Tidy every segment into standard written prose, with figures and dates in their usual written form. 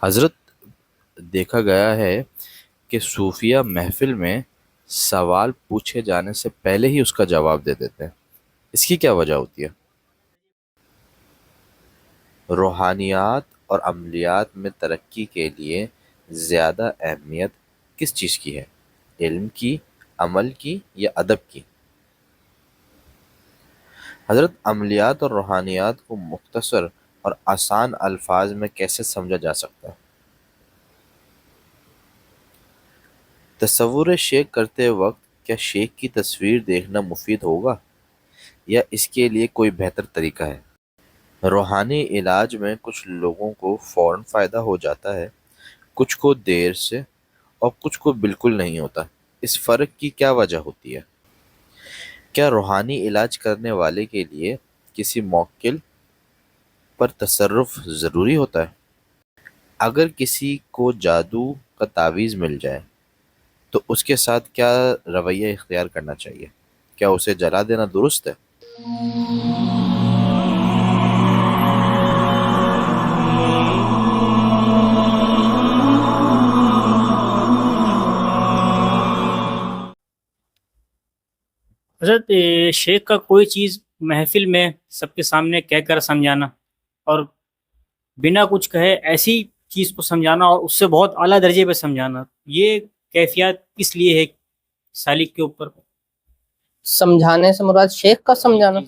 حضرت، دیکھا گیا ہے کہ صوفیہ محفل میں سوال پوچھے جانے سے پہلے ہی اس کا جواب دے دیتے ہیں۔ اس کی کیا وجہ ہوتی ہے؟ روحانیات اور عملیات میں ترقی کے لیے زیادہ اہمیت کس چیز کی ہے؟ علم کی، عمل کی یا ادب کی؟ حضرت، عملیات اور روحانیات کو مختصر اور آسان الفاظ میں کیسے سمجھا جا سکتا ہے؟ تصور شیخ کرتے وقت کیا شیخ کی تصویر دیکھنا مفید ہوگا یا اس کے لیے کوئی بہتر طریقہ ہے؟ روحانی علاج میں کچھ لوگوں کو فوراً فائدہ ہو جاتا ہے، کچھ کو دیر سے اور کچھ کو بالکل نہیں ہوتا۔ اس فرق کی کیا وجہ ہوتی ہے؟ کیا روحانی علاج کرنے والے کے لیے کسی موکل پر تصرف ضروری ہوتا ہے؟ اگر کسی کو جادو کا تعویذ مل جائے تو اس کے ساتھ کیا رویہ اختیار کرنا چاہیے؟ کیا اسے جلا دینا درست ہے؟ حضرت شیخ کا کوئی چیز محفل میں سب کے سامنے کہہ کر سمجھانا اور بنا کچھ کہے ایسی چیز کو سمجھانا اور اس سے بہت اعلیٰ درجے پہ سمجھانا، یہ کیفیت کس لیے ہے سالک کے اوپر؟ سمجھانے سے مراد شیخ کا سمجھانا؟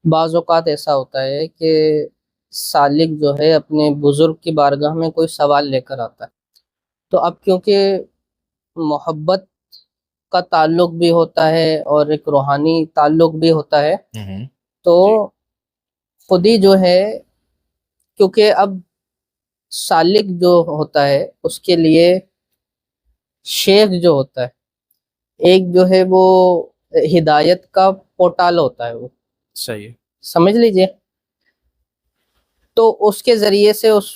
بعض اوقات ایسا ہوتا ہے کہ سالک جو ہے اپنے بزرگ کی بارگاہ میں کوئی سوال لے کر آتا ہے، تو اب کیونکہ محبت کا تعلق بھی ہوتا ہے اور ایک روحانی تعلق بھی ہوتا ہے، تو خود ہی جو ہے، کیونکہ اب سالک جو ہوتا ہے اس کے لیے شیخ جو ہوتا ہے ایک جو ہے وہ ہدایت کا پورٹال ہوتا ہے، وہ صحیح، سمجھ لیجئے، تو اس کے ذریعے سے اس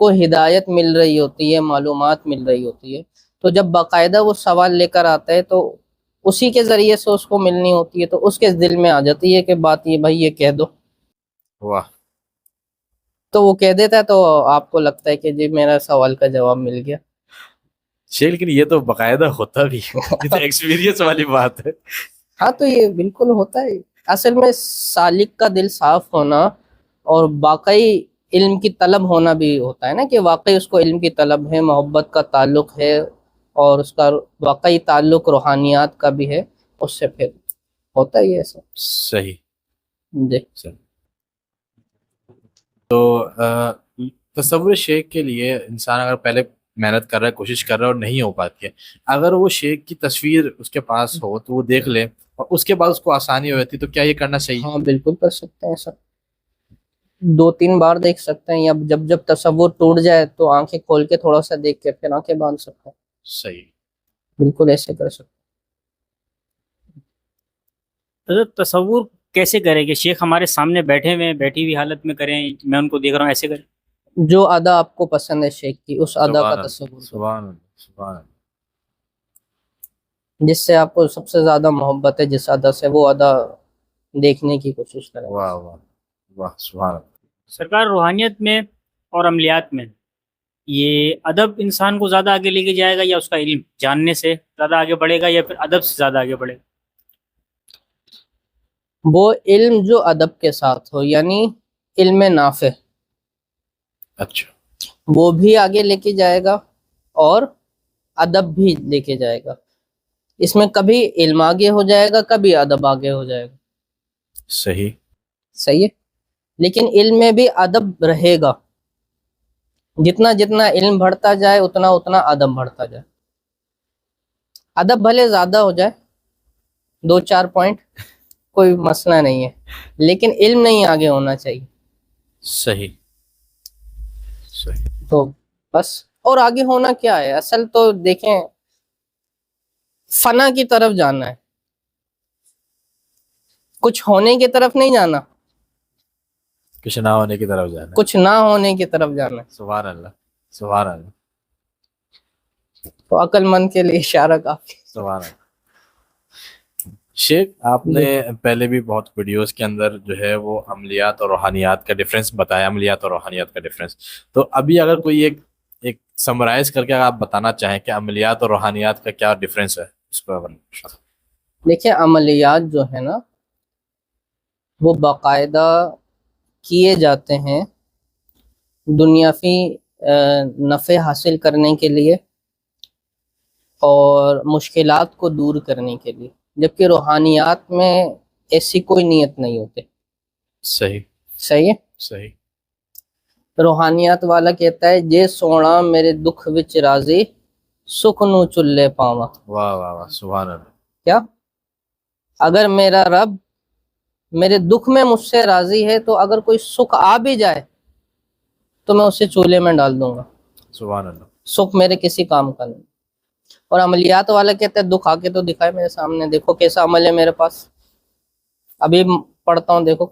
کو ہدایت مل رہی ہوتی ہے، معلومات مل رہی ہوتی ہے، تو جب باقاعدہ وہ سوال لے کر آتا ہے تو اسی کے ذریعے سے اس کو ملنی ہوتی ہے، تو اس کے دل میں آ جاتی ہے کہ بات یہ بھائی یہ کہہ دو، واہ، تو وہ کہہ دیتا ہے، تو آپ کو لگتا ہے کہ جی میرا سوال کا جواب مل گیا۔ لیکن یہ تو باقاعدہ ہوتا بھی ہے، یہ تو ایکسپیرینس والی بات ہے۔ ہاں تو یہ بالکل ہوتا ہے، اصل میں سالک کا دل صاف ہونا اور واقعی علم کی طلب ہونا بھی ہوتا ہے نا، کہ واقعی اس کو علم کی طلب ہے، محبت کا تعلق ہے اور اس کا واقعی تعلق روحانیات کا بھی ہے، اس سے پھر ہوتا ہی ہے ایسا۔ صحیح جی تو تصور شیخ کے لیے انسان اگر پہلے محنت کر رہا ہے، کوشش کر رہا ہے اور نہیں ہو پاتی ہے، اگر وہ شیخ کی تصویر اس کے پاس ہو تو وہ دیکھ لے اور اس کے بعد اس کو آسانی ہو جاتی، تو کیا یہ کرنا چاہیے؟ ہاں بالکل کر سکتے ہیں ایسا، 2-3 بار دیکھ سکتے ہیں، یا جب تصور ٹوٹ جائے تو آنکھیں کھول کے تھوڑا سا دیکھ کے پھر آنکھیں باندھ سکتے ہیں، صحیح، بالکل ایسے کر سکتے حضرت تصور کیسے کرے کہ شیخ ہمارے سامنے بیٹھے ہوئے ہیں، بیٹھی ہوئی حالت میں کریں، میں ان کو دیکھ رہا ہوں، ایسے کریں؟ ہیں۔ جو ادا آپ کو پسند ہے شیخ کی، اس ادا کا تصور کریں، سبحان اللہ، سبحان اللہ، جس سے آپ کو سب سے زیادہ محبت ہے، جس ادا سے، وہ ادا دیکھنے کی کوشش کریں۔ واہ واہ واہ، سبحان اللہ۔ سرکار، روحانیت میں اور عملیات میں یہ ادب انسان کو زیادہ آگے لے کے جائے گا یا اس کا علم جاننے سے زیادہ آگے بڑھے گا یا پھر ادب سے زیادہ آگے بڑھے گا؟ وہ علم جو ادب کے ساتھ ہو، یعنی علم نافع، اچھا، وہ بھی آگے لے کے جائے گا اور ادب بھی لے کے جائے گا، اس میں کبھی علم آگے ہو جائے گا، کبھی ادب آگے ہو جائے گا، صحیح، صحیح ہے، لیکن علم میں بھی ادب رہے گا، جتنا جتنا علم بڑھتا جائے اتنا اتنا ادب بڑھتا جائے، ادب بھلے زیادہ ہو جائے 2-4 پوائنٹ، کوئی مسئلہ نہیں ہے، لیکن علم نہیں آگے ہونا چاہیے، صحیح، صحیح، تو بس۔ اور آگے ہونا کیا ہے، اصل تو دیکھیں فنا کی طرف جانا ہے، کچھ ہونے کی طرف نہیں جانا، کچھ نہ ہونے کی طرف جانا ہے۔ کچھ نہ ہونے کی طرف جانا ہے، سبحان اللہ، سبحان اللہ، تو عقل مند کے لیے اشارہ کافی۔ سبحان اللہ۔ شیخ آپ نے پہلے بھی بہت ویڈیوز کے اندر جو ہے وہ عملیات اور روحانیات کا ڈفرینس بتایا، عملیات اور روحانیات کا ڈفرینس، تو ابھی اگر کوئی ایک سمرائز کر کے آپ بتانا چاہیں کہ عملیات اور روحانیات کا کیا ڈفرینس ہے، اس کو دیکھیں عملیات جو ہے نا وہ باقاعدہ کیے جاتے ہیں دنیاوی نفع حاصل کرنے کے لیے اور مشکلات کو دور کرنے کے لیے، جبکہ روحانیات میں ایسی کوئی نیت نہیں ہوتی۔ صحیح صحیح ہے؟ صحیح۔ روحانیات والا کہتا ہے جے سونا میرے دکھ وچ راضی سکھ نو چلے پاواں۔ واہ واہ واہ، سبحان اللہ۔ کیا؟ اگر میرا رب میرے دکھ میں مجھ سے راضی ہے تو اگر کوئی سکھ آ بھی جائے تو میں اسے چولہے میں ڈال دوں گا۔ سبحان اللہ۔ سکھ میرے کسی کام کا نہیں۔ اور عملیات والا کہتا ہے دکھ آ کے تو دکھائے میرے سامنے، دیکھو کیسا عمل ہے میرے پاس، ابھی پڑھتا ہوں دیکھو۔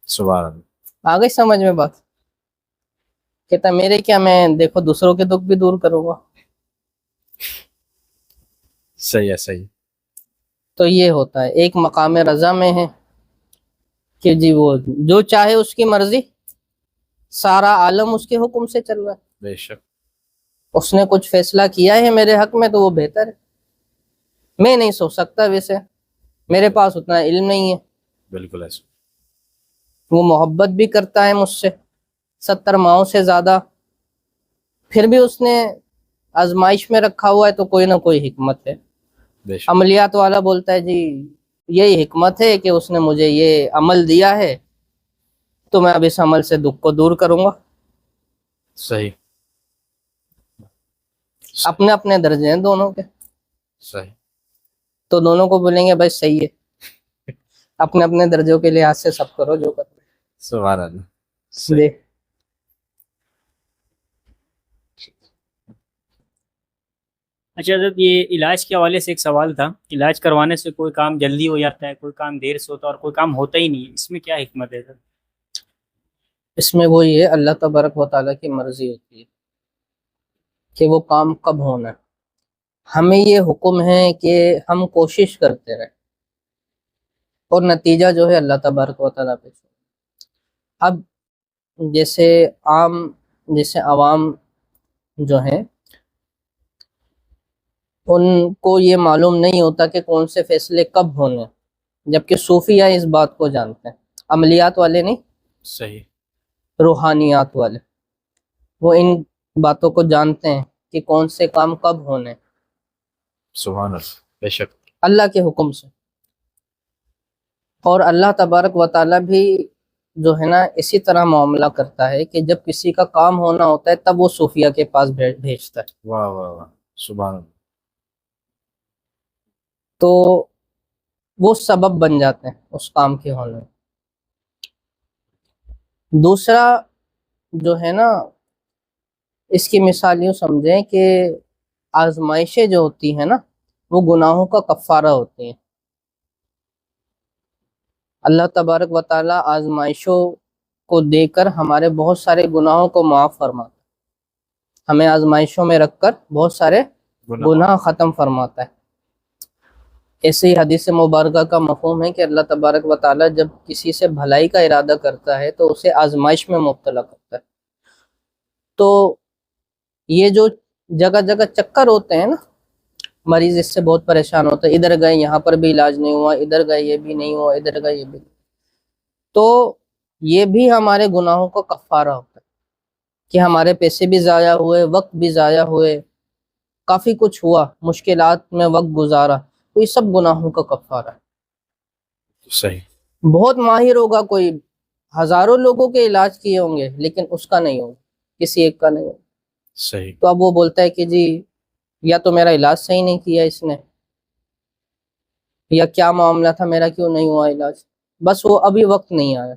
سبحان اللہ۔ آ گئی سمجھ میں بات؟ کہتا ہے میرے کیا، میں دیکھو دوسروں کے دکھ بھی دور کروں گا۔ صحیح ہے، صحیح۔ تو یہ ہوتا ہے، ایک مقام رضا میں ہے کہ جی وہ جو چاہے اس کی مرضی، سارا عالم اس کے حکم سے چل رہا ہے، بے شک۔ اس نے کچھ فیصلہ کیا ہے میرے حق میں تو وہ بہتر ہے، میں نہیں سوچ سکتا، ویسے میرے پاس اتنا علم نہیں ہے۔ بالکل ایسا۔ وہ محبت بھی کرتا ہے مجھ سے 70 ماہوں سے زیادہ، پھر بھی اس نے آزمائش میں رکھا ہوا ہے تو کوئی نہ کوئی حکمت ہے۔ بے شک۔ عملیات والا بولتا ہے جی یہی حکمت ہے کہ اس نے مجھے یہ عمل دیا ہے تو میں اب اس عمل سے دکھ کو دور کروں گا۔ صحیح۔ اپنے اپنے درجے ہیں دونوں کے، صحیح۔ تو دونوں کو بولیں گے بھائی صحیح ہے، اپنے اپنے درجوں کے لحاظ سے سب کرو جو کرو۔ سبحان اللہ۔ دیکھ اچھا حضرت، یہ علاج کے حوالے سے ایک سوال تھا، علاج کروانے سے کوئی کام جلدی ہو جاتا ہے، کوئی کام دیر سے ہوتا ہے اور کوئی کام ہوتا ہی نہیں ہے، اس میں کیا حکمت ہے سر؟ اس میں وہی ہے اللہ تبارک و تعالیٰ کی مرضی ہوتی ہے کہ وہ کام کب ہونا ہے، ہمیں یہ حکم ہے کہ ہم کوشش کرتے رہیں اور نتیجہ جو ہے اللہ تبارک و تعالیٰ پہ چھوڑیں۔ اب جیسے عوام جو ہیں ان کو یہ معلوم نہیں ہوتا کہ کون سے فیصلے کب ہونے، جبکہ صوفیہ اس بات کو جانتے ہیں، عملیات والے نہیں، صحیح۔ روحانیات والے، وہ ان باتوں کو جانتے ہیں کہ کون سے کام کب ہونے، سبحان اللہ۔ بے شک۔ اللہ کے حکم سے۔ اور اللہ تبارک و تعالیٰ بھی جو ہے نا اسی طرح معاملہ کرتا ہے کہ جب کسی کا کام ہونا ہوتا ہے تب وہ صوفیہ کے پاس بھیجتا ہے، واہ واہ واہ، سبحان اللہ۔ تو وہ سبب بن جاتے ہیں اس کام کے ہونے میں۔ دوسرا جو ہے نا اس کی مثال یوں سمجھیں کہ آزمائشیں جو ہوتی ہیں نا وہ گناہوں کا کفارہ ہوتی ہیں۔ اللہ تبارک و تعالیٰ آزمائشوں کو دے کر ہمارے بہت سارے گناہوں کو معاف فرماتا ہے، ہمیں آزمائشوں میں رکھ کر بہت سارے گناہ ختم فرماتا ہے۔ ایسے ہی حدیث مبارکہ کا مفہوم ہے کہ اللہ تبارک و تعالیٰ جب کسی سے بھلائی کا ارادہ کرتا ہے تو اسے آزمائش میں مبتلا کرتا ہے۔ تو یہ جو جگہ جگہ چکر ہوتے ہیں نا، مریض اس سے بہت پریشان ہوتا ہے، ادھر گئے یہاں پر بھی علاج نہیں ہوا، ادھر گئے یہ بھی نہیں ہوا، ادھر گئے یہ بھی نہیں، تو یہ بھی ہمارے گناہوں کا کفارہ ہوتا ہے کہ ہمارے پیسے بھی ضائع ہوئے، وقت بھی ضائع ہوئے، کافی کچھ ہوا، مشکلات میں وقت گزارا، تو یہ سب گناہوں کا کفارہ ہے۔ صحیح۔ بہت ماہر ہوگا کوئی، ہزاروں لوگوں کے علاج کیے ہوں گے لیکن اس کا نہیں ہوگا، کسی ایک کا نہیں ہوگا، صحیح۔ تو اب وہ بولتا ہے کہ جی یا تو میرا علاج صحیح نہیں کیا اس نے، یا کیا معاملہ تھا میرا کیوں نہیں ہوا علاج، بس وہ ابھی وقت نہیں آیا،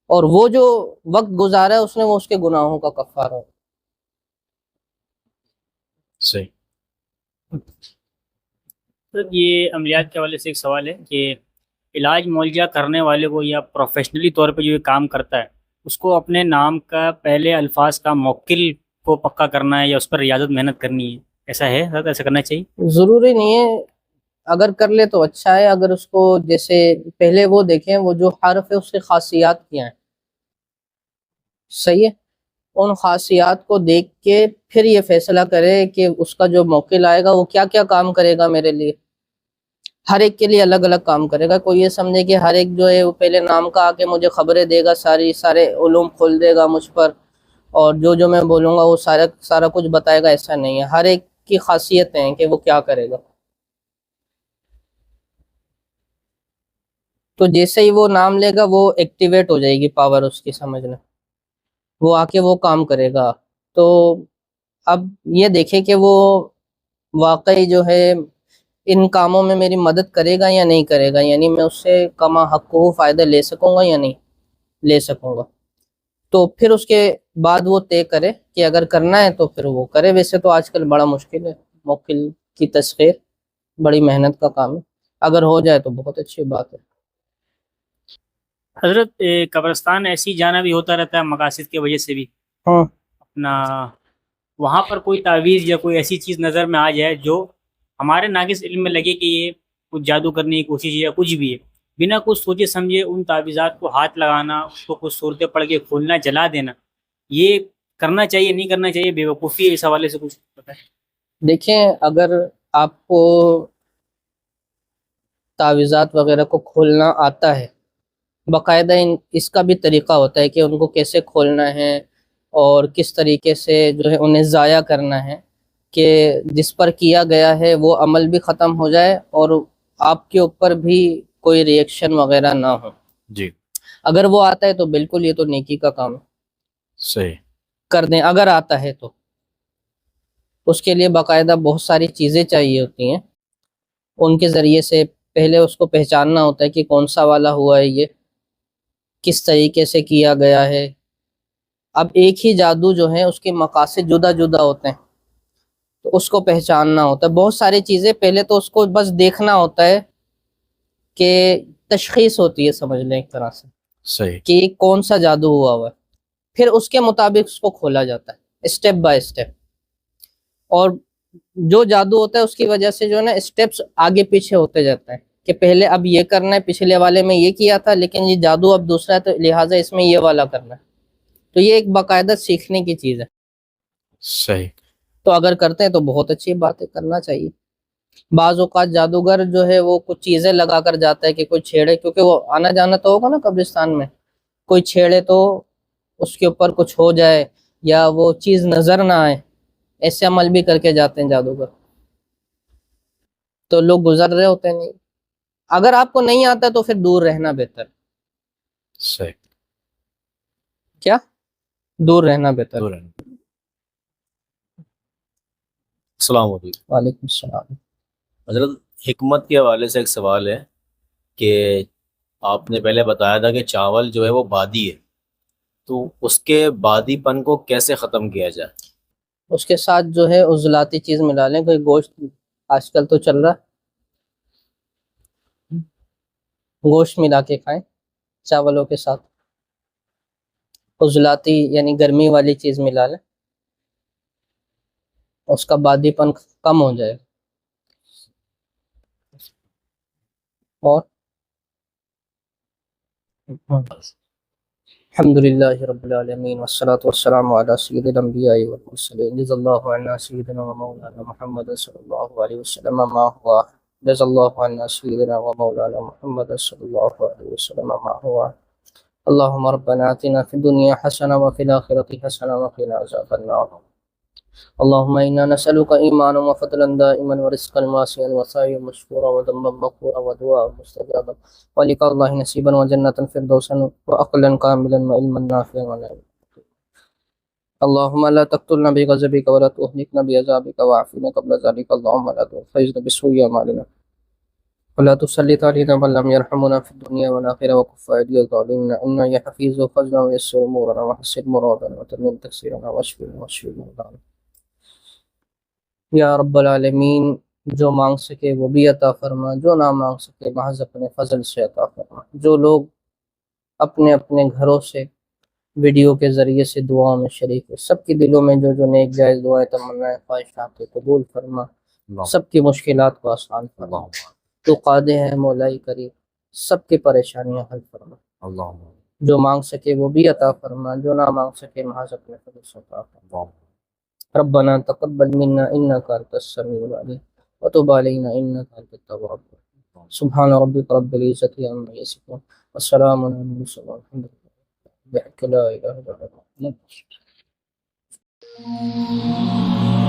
اور وہ جو وقت گزارا ہے اس نے وہ اس کے گناہوں کا کفارہ ہے۔ صحیح۔ سر یہ عملیات کے حوالے سے ایک سوال ہے کہ علاج معالجہ کرنے والے کو یا پروفیشنلی طور پہ جو یہ کام کرتا ہے اس کو اپنے نام کا پہلے الفاظ کا موکل کو پکا کرنا ہے یا اس پر ریاضت محنت کرنی ہے، ایسا ہے حضرت، ایسا کرنا چاہیے؟ ضروری نہیں ہے، اگر کر لے تو اچھا ہے. اگر اس کو جیسے پہلے وہ دیکھیں وہ جو حرف ہے اس کی خاصیات کیا ہیں، صحیح ہے، ان خاصیات کو دیکھ کے پھر یہ فیصلہ کرے کہ اس کا جو موکل آئے گا وہ کیا کیا کام کرے گا میرے لیے. ہر ایک کے لیے الگ الگ کام کرے گا. کوئی یہ سمجھے کہ ہر ایک جو ہے وہ پہلے نام کا آ کے مجھے خبریں دے گا، سارے علوم کھول دے گا مجھ پر، اور جو میں بولوں گا وہ سارا کچھ بتائے گا. ایسا نہیں ہے. ہر ایک کی خاصیتیں ہیں کہ وہ کیا کرے گا. تو جیسے ہی وہ نام لے گا وہ ایکٹیویٹ ہو جائے گی پاور اس کی، سمجھ لیں، وہ آ کے وہ کام کرے گا. تو اب یہ دیکھیں کہ وہ واقعی جو ہے ان کاموں میں میری مدد کرے گا یا نہیں کرے گا، یعنی میں اس سے کما حق کو فائدہ لے سکوں گا یا نہیں لے سکوں گا. تو پھر اس کے بعد وہ طے کرے کہ اگر کرنا ہے تو پھر وہ کرے. ویسے تو آج کل بڑا مشکل ہے موکل کی تسخیر، بڑی محنت کا کام ہے. اگر ہو جائے تو بہت اچھی بات ہے. حضرت قبرستان ایسی جانا بھی ہوتا رہتا ہے مقاصد کی وجہ سے بھی، ہاں اپنا وہاں پر کوئی تعویذ یا کوئی ایسی چیز نظر میں آ جائے جو ہمارے ناقص علم میں لگے کہ یہ کچھ جادو کرنے کی کوشش ہے یا کچھ بھی ہے، بنا کچھ سوچے سمجھے ان تعویذات کو ہاتھ لگانا، اس کو کچھ صورتیں پڑھ کے کھولنا، جلا دینا، یہ کرنا چاہیے نہیں کرنا چاہیے؟ بے وقوفی ہے، اس حوالے سے کچھ بتائیں. دیکھیں، اگر آپ کو تعویذات وغیرہ کو کھولنا آتا ہے، باقاعدہ اس کا بھی طریقہ ہوتا ہے کہ ان کو کیسے کھولنا ہے اور کس طریقے سے جو ہے انہیں ضائع کرنا ہے کہ جس پر کیا گیا ہے وہ عمل بھی ختم ہو جائے اور آپ کے اوپر بھی کوئی ریئیکشن وغیرہ نہ ہو. جی اگر وہ آتا ہے تو بالکل یہ تو نیکی کا کام ہے، صحیح. کر دیں اگر آتا ہے تو. اس کے لیے باقاعدہ بہت ساری چیزیں چاہیے ہوتی ہیں. ان کے ذریعے سے پہلے اس کو پہچاننا ہوتا ہے کہ کون سا والا ہوا ہے، یہ کس طریقے سے کیا گیا ہے. اب ایک ہی جادو جو ہے اس کے مقاصد جدا جدا ہوتے ہیں، تو اس کو پہچاننا ہوتا ہے. بہت ساری چیزیں پہلے تو اس کو بس دیکھنا ہوتا ہے کہ تشخیص ہوتی ہے، سمجھ لیں ایک طرح سے، صحیح. کہ کون سا جادو ہوا ہے. پھر اس کے مطابق اس کو کھولا جاتا ہے اسٹیپ بائی اسٹیپ. اور جو جادو ہوتا ہے اس کی وجہ سے جو ہے نا اسٹیپس آگے پیچھے ہوتے جاتے ہیں کہ پہلے اب یہ کرنا ہے، پچھلے والے میں یہ کیا تھا لیکن یہ جادو اب دوسرا ہے تو لہٰذا اس میں یہ والا کرنا ہے. تو یہ ایک باقاعدہ سیکھنے کی چیز ہے. صحیح. تو اگر کرتے ہیں تو بہت اچھی بات ہے، کرنا چاہیے. بعض اوقات جادوگر جو ہے وہ کچھ چیزیں لگا کر جاتا ہے کہ کوئی چھیڑے، کیونکہ وہ آنا جانا تو ہوگا نا قبرستان میں، کوئی چھیڑے تو اس کے اوپر کچھ ہو جائے یا وہ چیز نظر نہ آئے. ایسے عمل بھی کر کے جاتے ہیں جادوگر، تو لوگ گزر رہے ہوتے ہیں. نہیں، اگر آپ کو نہیں آتا تو پھر دور رہنا بہتر. صحیح. کیا دور رہنا بہتر. دور رہنا. السلام علیکم. وعلیکم السلام. حضرت حکمت کے حوالے سے ایک سوال ہے کہ آپ نے پہلے بتایا تھا کہ چاول جو ہے وہ بادی ہے، تو اس کے بادی پن کو کیسے ختم کیا جائے؟ اس کے ساتھ جو ہے عضلاتی چیز ملا لیں، کوئی گوشت آج کل تو چل رہا ہے، گوشت ملا کے کھائیں چاولوں کے ساتھ. عضلاتی یعنی گرمی والی چیز ملا لیں، اس کا بادی پن کم ہو جائے. اور الحمد للہ رب العالمین والصلاة والسلام علی سید الانبیاء والمرسلین. جزا اللہ عنا سیدنا و مولانا محمد صلی اللہ علیہ وسلم ما ہوا. جزا اللہ عنا سیدنا و مولانا محمد صلی اللہ علیہ وسلم ما ہوا. اللہم ربنا آتنا فی الدنیا حسنہ وفی الآخرۃ حسنہ وقنا عذاب النار. اللهم إنا نسألك إيمانا وفضلا دائما ورزقا واسعا وسعيا مشكورا وذنبا مغفورا ودعاء مستجابا ولقاء الله نصيبا وجنة فردوسا وعقلا كاملا وعلما نافعا ونعيما. اللهم لا تقتلنا بغضبك ولا تهلكنا بعذابك وعافنا قبل ذلك. اللهم لا تؤاخذنا بسوء أعمالنا ولا تسلط علينا من لم يرحمنا في الدنيا والآخرة وكف أيدي الظالمين. إنا يا حفيظ فضلا ويسر أمورنا وحسن مرادنا وتمم تقصيرنا واشفنا واشف مرضانا. یا رب العالمین، جو مانگ سکے وہ بھی عطا فرما، جو نہ مانگ سکے محض اپنے فضل سے عطا فرما. جو لوگ اپنے اپنے گھروں سے ویڈیو کے ذریعے سے دعاؤں میں شریک ہو، سب کے دلوں میں جو نیک جائز دعائیں تمنائیں خواہشات کو قبول فرما، سب کی مشکلات کو آسان فرما، تو قادر ہے مولائی کریم، سب کی پریشانیاں حل فرما، جو مانگ سکے وہ بھی عطا فرما، جو نہ مانگ سکے محض اپنے فضل سے عطا فرما۔ ربنا تقبل منا انك انت السميع العليم وتب علينا انك انت التواب الرحيم۔ سبحان ربك رب العزة عما يصفون والسلام على المرسلين والحمد لله لا اله الا الله۔